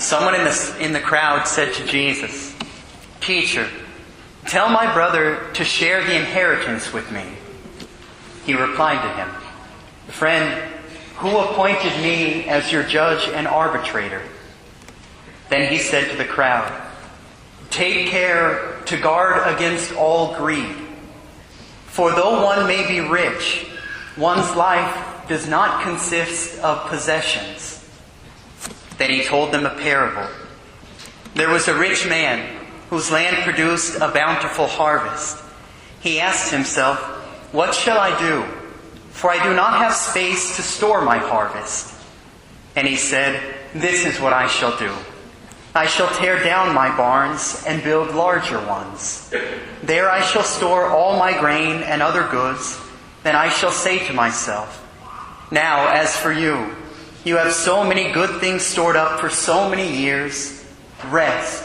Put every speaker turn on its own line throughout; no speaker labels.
Someone in the crowd said to Jesus, "Teacher, tell my brother to share the inheritance with me." He replied to him, "Friend, who appointed me as your judge and arbitrator?" Then he said to the crowd, "Take care to guard against all greed. For though one may be rich, one's life does not consist of possessions." Then he told them a parable. There was a rich man whose land produced a bountiful harvest. He asked himself, "What shall I do? For I do not have space to store my harvest." And he said, "This is what I shall do. I shall tear down my barns and build larger ones. There I shall store all my grain and other goods. Then I shall say to myself, now as for you, you have so many good things stored up for so many years. Rest,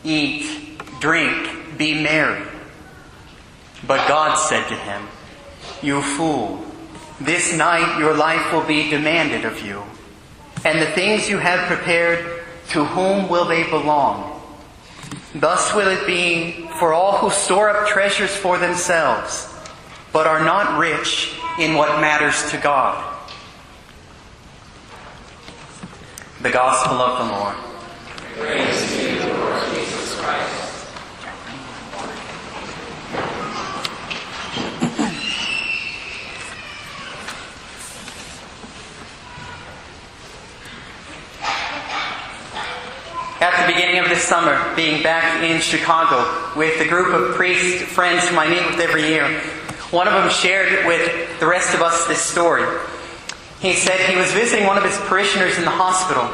eat, drink, be merry." But God said to him, "You fool, this night your life will be demanded of you. And the things you have prepared, to whom will they belong? Thus will it be for all who store up treasures for themselves, but are not rich in what matters to God." The Gospel of the Lord.
Praise to you, Lord Jesus Christ.
At the beginning of this summer, being back in Chicago with a group of priest friends whom I meet with every year, one of them shared with the rest of us this story. He said he was visiting one of his parishioners in the hospital,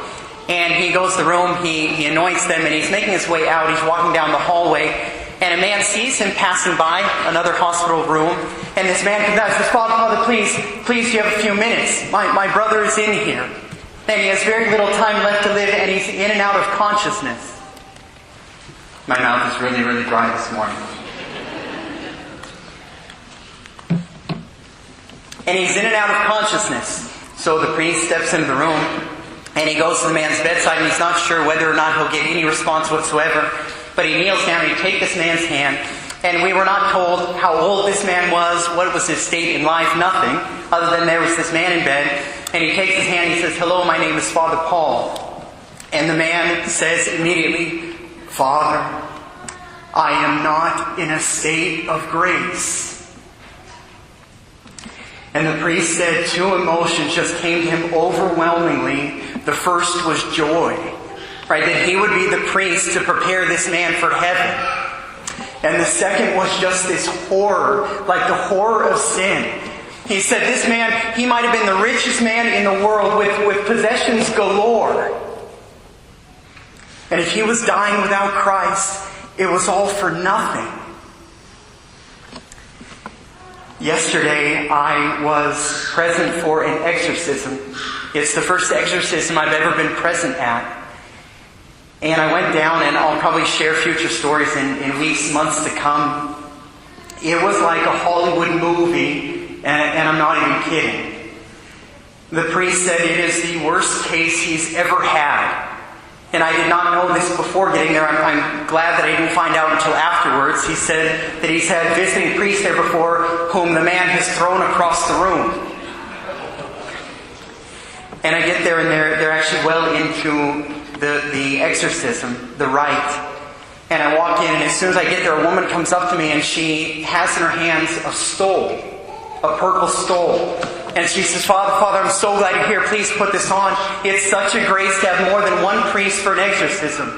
and he goes to the room, he anoints them, and he's making his way out. He's walking down the hallway, and a man sees him passing by another hospital room, and this man comes out and says, Father, please, you have a few minutes. My brother is in here. And he has very little time left to live, and he's in and out of consciousness. My mouth is really, really dry this morning. And he's in and out of consciousness. So the priest steps into the room, and he goes to the man's bedside, and he's not sure whether or not he'll get any response whatsoever. But he kneels down, and he takes this man's hand, and we were not told how old this man was, what was his state in life, nothing, other than there was this man in bed. And he takes his hand and he says, "Hello, my name is Father Paul." And the man says immediately, "Father, I am not in a state of grace." And the priest said two emotions just came to him overwhelmingly. The first was joy, right? That he would be the priest to prepare this man for heaven. And the second was just this horror, like the horror of sin. He said this man, he might have been the richest man in the world with possessions galore. And if he was dying without Christ, it was all for nothing. Yesterday, I was present for an exorcism. It's the first exorcism I've ever been present at. And I went down, and I'll probably share future stories in weeks, months to come. It was like a Hollywood movie. And I'm not even kidding. The priest said it is the worst case he's ever had. And I did not know this before getting there. I'm glad that I didn't find out until afterwards. He said that he's had visiting priests there before whom the man has thrown across the room. And I get there and they're actually well into the exorcism, the rite. And I walk in, and as soon as I get there, a woman comes up to me and she has in her hands a stole. A purple stole. And she says, Father, I'm so glad you're here. Please put this on. It's such a grace to have more than one priest for an exorcism.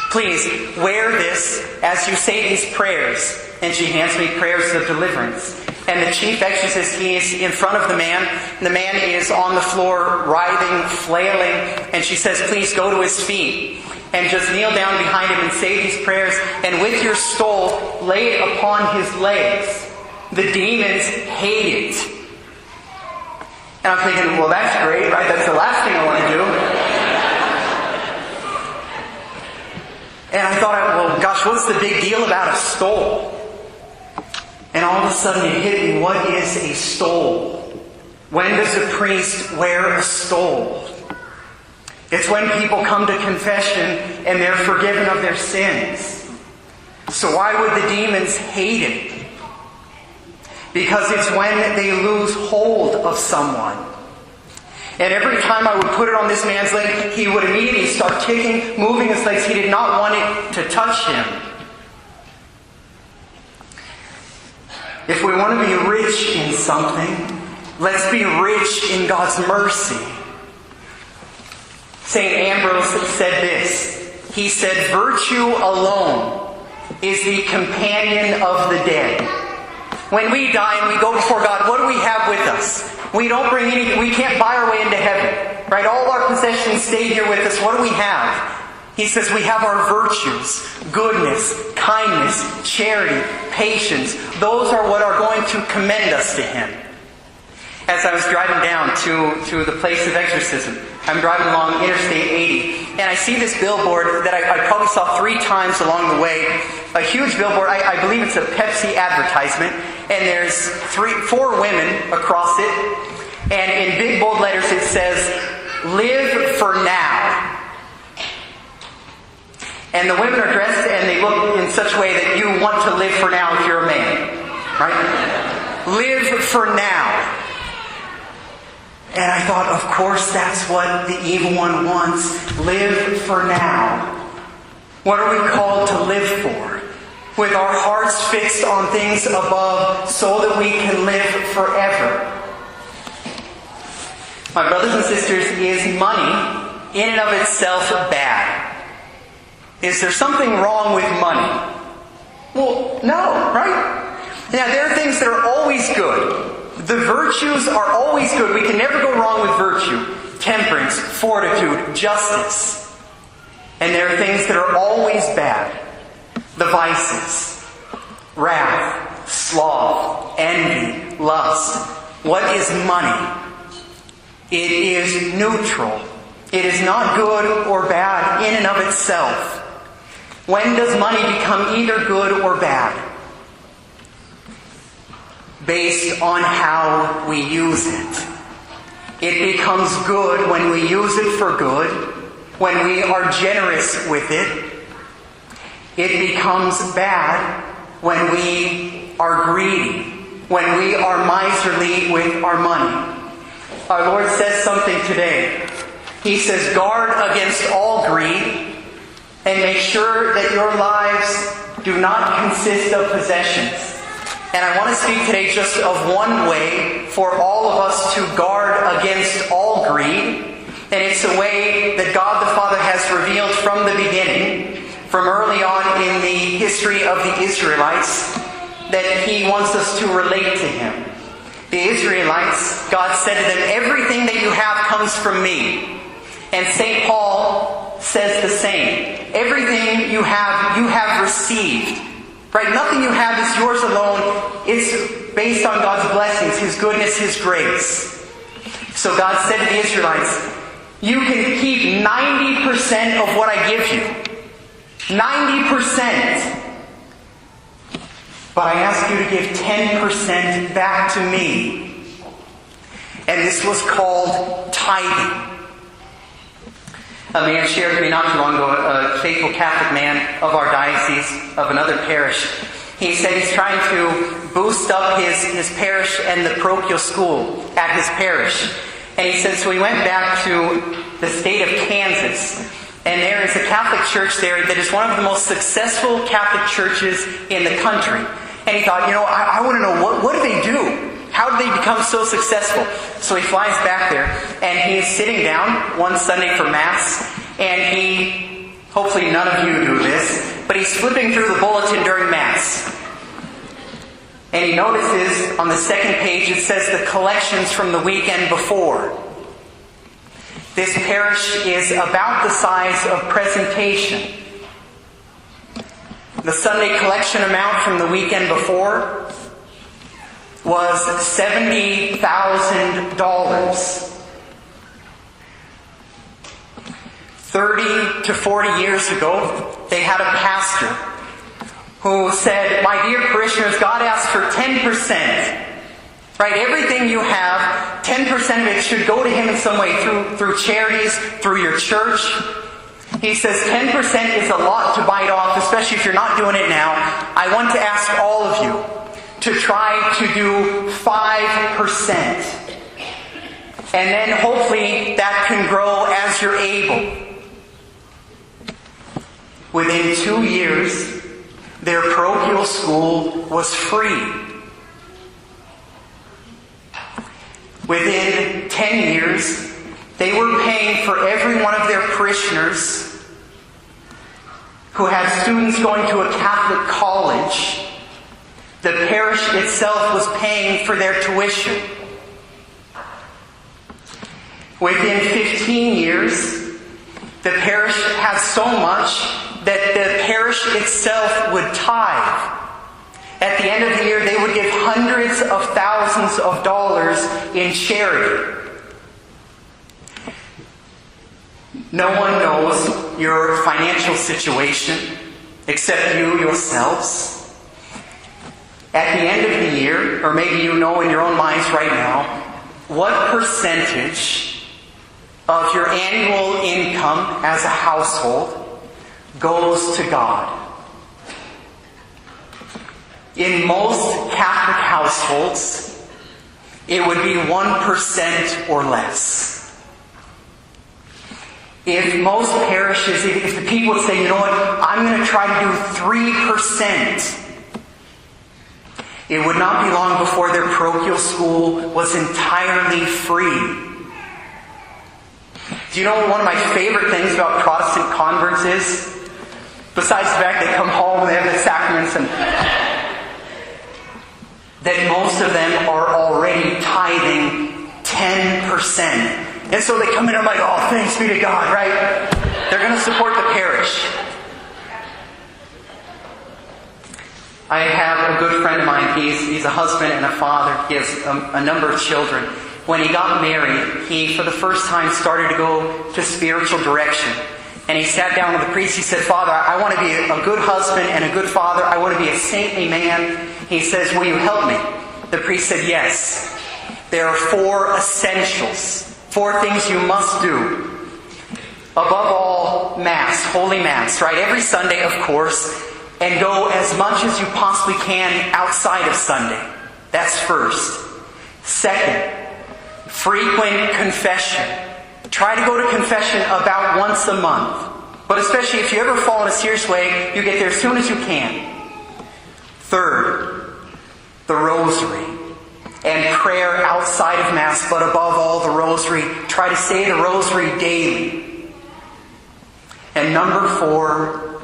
Please wear this as you say these prayers. And she hands me prayers of deliverance. And the chief exorcist, he is in front of the man. The man is on the floor, writhing, flailing. And she says, please go to his feet. And just kneel down behind him and say these prayers. And with your stole, lay it upon his legs. The demons hate it. And I'm thinking, well, that's great, right? That's the last thing I want to do. And I thought, well, gosh, what's the big deal about a stole? And all of a sudden it hit me, what is a stole? When does a priest wear a stole? It's when people come to confession and they're forgiven of their sins. So why would the demons hate it? Because it's when they lose hold of someone. And every time I would put it on this man's leg, he would immediately start kicking, moving his legs. He did not want it to touch him. If we want to be rich in something, let's be rich in God's mercy. St. Ambrose said this. He said, "Virtue alone is the companion of the dead." When we die and we go before God, what do we have with us? We don't bring any, we can't buy our way into heaven. Right? All our possessions stay here with us. What do we have? He says we have our virtues, goodness, kindness, charity, patience. Those are what are going to commend us to Him. As I was driving down to the place of exorcism, I'm driving along Interstate 80, and I see this billboard that I probably saw 3 times along the way. A huge billboard. I believe it's a Pepsi advertisement, and there's 4 women across it, and in big bold letters it says, "Live for now." And the women are dressed and they look in such a way that you want to live for now if you're a man. Right? Live for now. And I thought, of course that's what the evil one wants. Live for now. What are we called to live for? With our hearts fixed on things above so that we can live forever. My brothers and sisters, is money in and of itself bad? Is there something wrong with money? Well, no, right? Now, there are things that are always good. The virtues are always good. We can never go wrong with virtue. Temperance, fortitude, justice. And there are things that are always bad. The vices. Wrath, sloth, envy, lust. What is money? It is neutral. It is not good or bad in and of itself. When does money become either good or bad? Based on how we use it. It becomes good when we use it for good, when we are generous with it. It becomes bad when we are greedy, when we are miserly with our money. Our Lord says something today. He says, guard against all greed, and make sure that your lives do not consist of possessions. And I want to speak today just of one way for all of us to guard against all greed. And it's a way that God the Father has revealed from the beginning, from early on in the history of the Israelites, that He wants us to relate to Him. The Israelites, God said to them, everything that you have comes from me. And St. Paul says the same. Everything you have received. Right? Nothing you have is yours alone. It's based on God's blessings, His goodness, His grace. So God said to the Israelites, you can keep 90% of what I give you. 90%. But I ask you to give 10% back to me. And this was called tithing. A man shared with me not too long ago, a faithful Catholic man of our diocese, of another parish. He said he's trying to boost up his parish and the parochial school at his parish. And he said, so he went back to the state of Kansas. And there is a Catholic church there that is one of the most successful Catholic churches in the country. And he thought, I want to know, what do they do? How did they become so successful? So he flies back there, and he's sitting down one Sunday for Mass, and he, hopefully none of you do this, but he's flipping through the bulletin during Mass. And he notices on the second page it says the collections from the weekend before. This parish is about the size of Presentation. The Sunday collection amount from the weekend before was $70,000. 30 to 40 years ago, they had a pastor who said, my dear parishioners, God asks for 10%. Right? Everything you have, 10% of it should go to Him in some way, through charities, through your church. He says 10% is a lot to bite off, especially if you're not doing it now. I want to ask all of you to try to do 5%. And then hopefully that can grow as you're able. Within 2 years, their parochial school was free. Within 10 years, they were paying for every one of their parishioners who had students going to a Catholic college. The parish itself was paying for their tuition. Within 15 years, the parish had so much that the parish itself would tithe. At the end of the year, they would give hundreds of thousands of dollars in charity. No one knows your financial situation except you yourselves. At the end of the year, or maybe you know in your own minds right now, what percentage of your annual income as a household goes to God? In most Catholic households, it would be 1% or less. If most parishes, if the people would say, you know what, I'm going to try to do 3%, it would not be long before their parochial school was entirely free. Do you know what one of my favorite things about Protestant converts is? Besides the fact they come home and they have the sacraments, and that most of them are already tithing 10%. And so they come in and I'm like, oh, thanks be to God, right? They're going to support the parish. I have a good friend of mine. He's a husband and a father. He has a number of children. When he got married, he, for the first time, started to go to spiritual direction. And he sat down with the priest. He said, Father, I want to be a good husband and a good father. I want to be a saintly man. He says, will you help me? The priest said, yes. There are 4 essentials. 4 things you must do. Above all, Mass, Holy Mass, right? Every Sunday, of course. And go as much as you possibly can outside of Sunday. That's first. Second, frequent confession. Try to go to confession about once a month. But especially if you ever fall in a serious way, you get there as soon as you can. Third, the Rosary. And prayer outside of Mass, but above all, the Rosary. Try to say the Rosary daily. And number 4,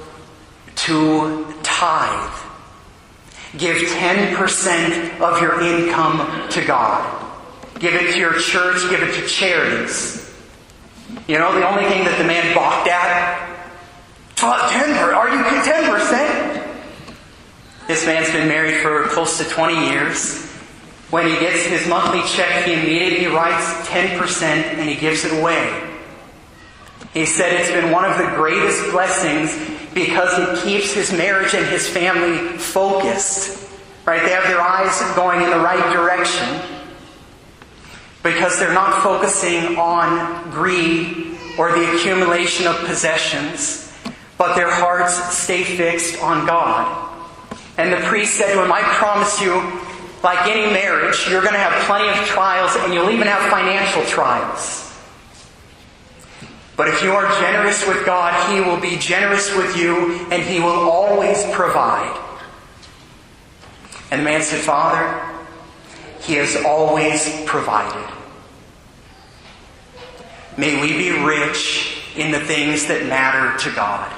to tithe. Give 10% of your income to God. Give it to your church, give it to charities. You know, the only thing that the man balked at, 10%, are you 10%? This man's been married for close to 20 years. When he gets his monthly check, he immediately writes 10% and he gives it away. He said it's been one of the greatest blessings because it keeps his marriage and his family focused. Right? They have their eyes going in the right direction because they're not focusing on greed or the accumulation of possessions, but their hearts stay fixed on God. And the priest said to him, I promise you, like any marriage, you're going to have plenty of trials and you'll even have financial trials. But if you are generous with God, He will be generous with you and He will always provide. And the man said, Father, He has always provided. May we be rich in the things that matter to God.